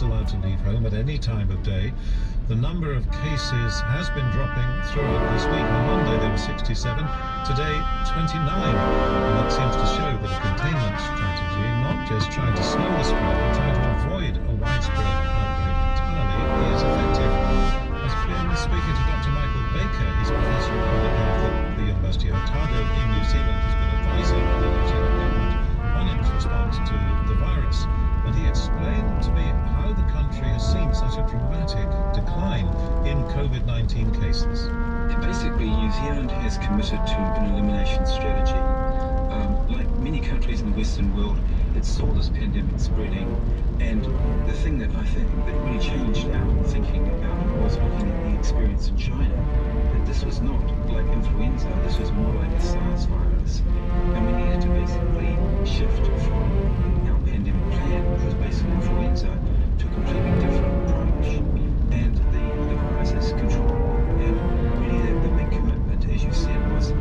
Allowed to leave home at any time of day. The number of cases has been dropping throughout this week. On Monday there were 67, today 29. And that seems to show that a containment strategy, not just trying to slow the spread, but trying to avoid a widespread outbreak entirely, is effective. I've been speaking to Dr. Michael Baker. He's Professor of Public Health at the University of Otago in New Zealand. He's been advising the New Zealand government on its response to the virus. And he explained to me how the country has seen such a dramatic decline in COVID-19 cases. Basically, New Zealand has committed to an elimination strategy. Like many countries in the Western world, it saw this pandemic spreading, and the thing that I think that really changed our thinking about it was looking at the experience in China. That this was not like influenza, this was more like a SARS virus, and we needed to basically shift from our pandemic plan, which was based on influenza, to a completely different approach. And the virus is controlled. And really the big commitment, as you said, was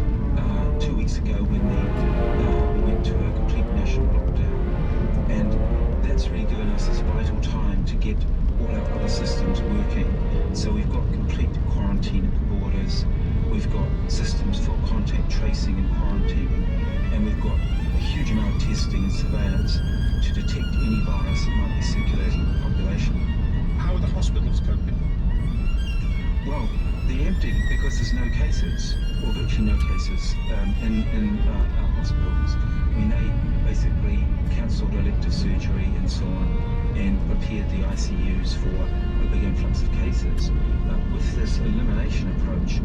2 weeks ago when we went to a complete national lockdown. And that's really given us this vital time to get all our other systems working. So we've got complete quarantine at the borders, we've got systems for contact tracing and quarantining, and we've got a huge amount of testing and surveillance to detect any virus that might be circulating in the population. How are the hospitals coping? Well, they're empty because there's no cases, or virtually no cases, in our hospitals. I mean, they basically cancelled elective surgery and so on, and prepared the ICUs for a big influx of cases. With this elimination approach,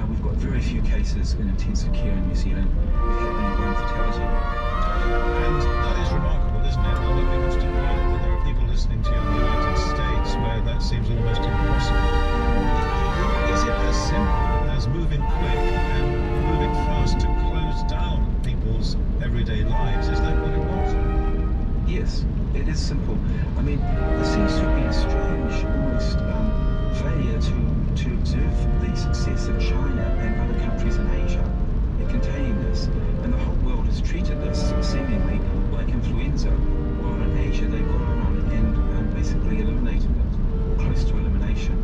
we've got very few cases in intensive care in New Zealand. We've had only one fatality. And that is remarkable, isn't it? Well, nobody wants to believe that there are people listening to you in the United States where that seems almost impossible. Is it as simple as moving quick and moving fast to close down people's everyday lives? Is that what it was? Yes, it is simple. I mean, there seems to be a strange, almost failure to observe the success of China and other countries in Asia in containing this. And the whole world has treated this seemingly like influenza, while in Asia they've gone on and basically eliminated it, or close to elimination.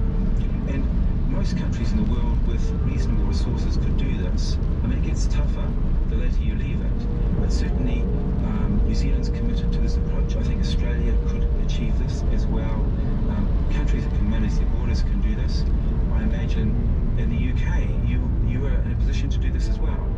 And most most countries in the world with reasonable resources could do this. I mean, it gets tougher the later you leave it, but certainly New Zealand's committed to this approach. I think Australia could achieve this as well. Countries that can manage their borders can do this. I imagine in the UK, you are in a position to do this as well.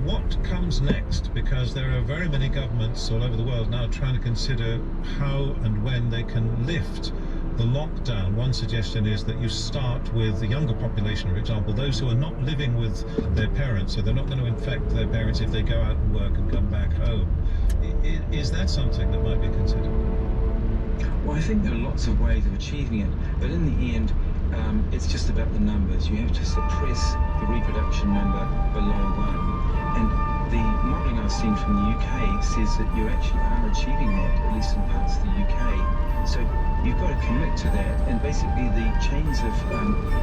What comes next? Because there are very many governments all over the world now trying to consider how and when they can lift the lockdown. One suggestion is that you start with the younger population, for example, those who are not living with their parents, so they're not going to infect their parents if they go out and work and come back home. Is that something that might be considered? Well, I think there are lots of ways of achieving it, but in the end, it's just about the numbers. You have to suppress the reproduction number below 1. And the modelling I've seen from the UK says that you actually are achieving that, at least in parts of the UK. So you've got to commit to that, and basically the chains of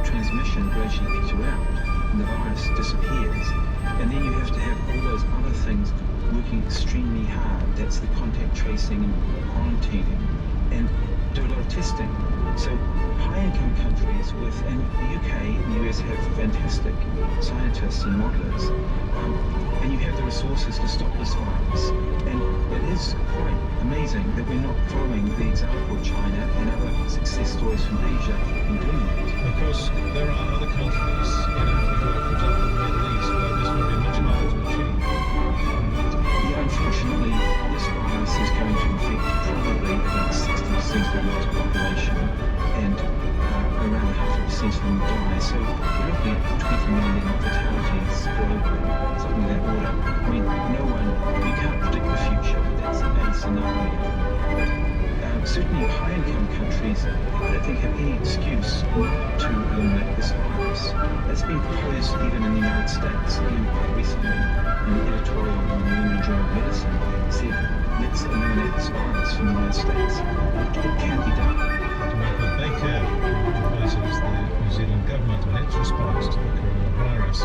transmission gradually peter out, and the virus disappears. And then you have to have all those other things working extremely hard. That's the contact tracing and quarantining, and do a lot of testing. So high-income countries and the UK and the US have fantastic scientists and modelers, and you have the resources to stop this virus. And it is quite amazing that we're not following the example of China and other success stories from Asia in doing that. Of course, there are other countries in Africa, for example, the Middle East, where this would be much harder to achieve. Yeah, unfortunately, this virus is going to infect probably about 60% of the world's population, and around 0.5% of them die. So we're looking at 20 million fatalities globally, something of that order. I mean, we can't predict the future, but that's a scenario. Certainly high-income countries, I don't think, have any excuse not to eliminate this virus. It's been proposed even in the United States, even quite recently, in an editorial in the New England Journal of Medicine, said, let's eliminate this virus from the United States. It can be done. Dr. Michael Baker advises the New Zealand government on its response to the coronavirus.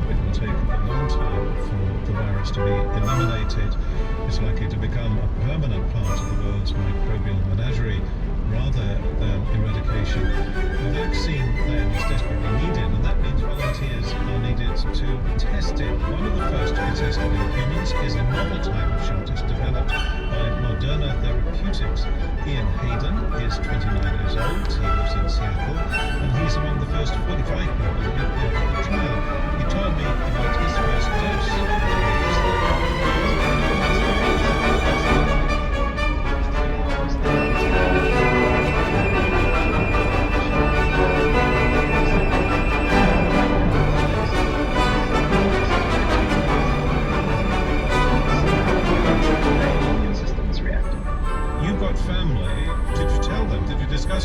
It will take a long time for the virus to be eliminated. It's likely to become a permanent part of the world's microbial menagerie rather than eradication. A vaccine then is desperately needed, and that means volunteers are needed to test it. One of the first to be tested in humans is a novel type of shot. It's developed by Moderna Therapeutics. Ian Hayden is 29 years old. He lives in Seattle, and he's among the first 45 people who did the trial. He told me about his first dose.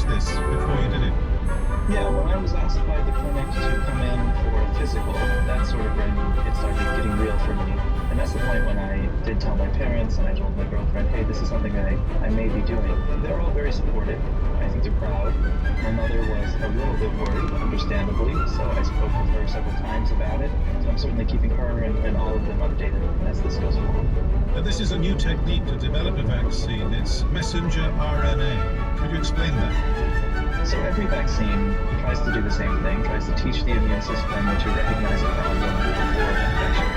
This before you did it? Yeah, when I was asked by the clinic to come in for a physical, that's sort of when it started getting real for me. And that's the point when I did tell my parents and I told my girlfriend, hey, this is something that I may be doing. They're all very supportive. I think they're proud. My mother was a little bit worried, understandably, so I spoke with her several times about it. So I'm certainly keeping her and all of them updated as this goes along. This is a new technique to develop a vaccine. It's messenger RNA. Could you explain that? So every vaccine tries to do the same thing, tries to teach the immune system to recognize a problem before infection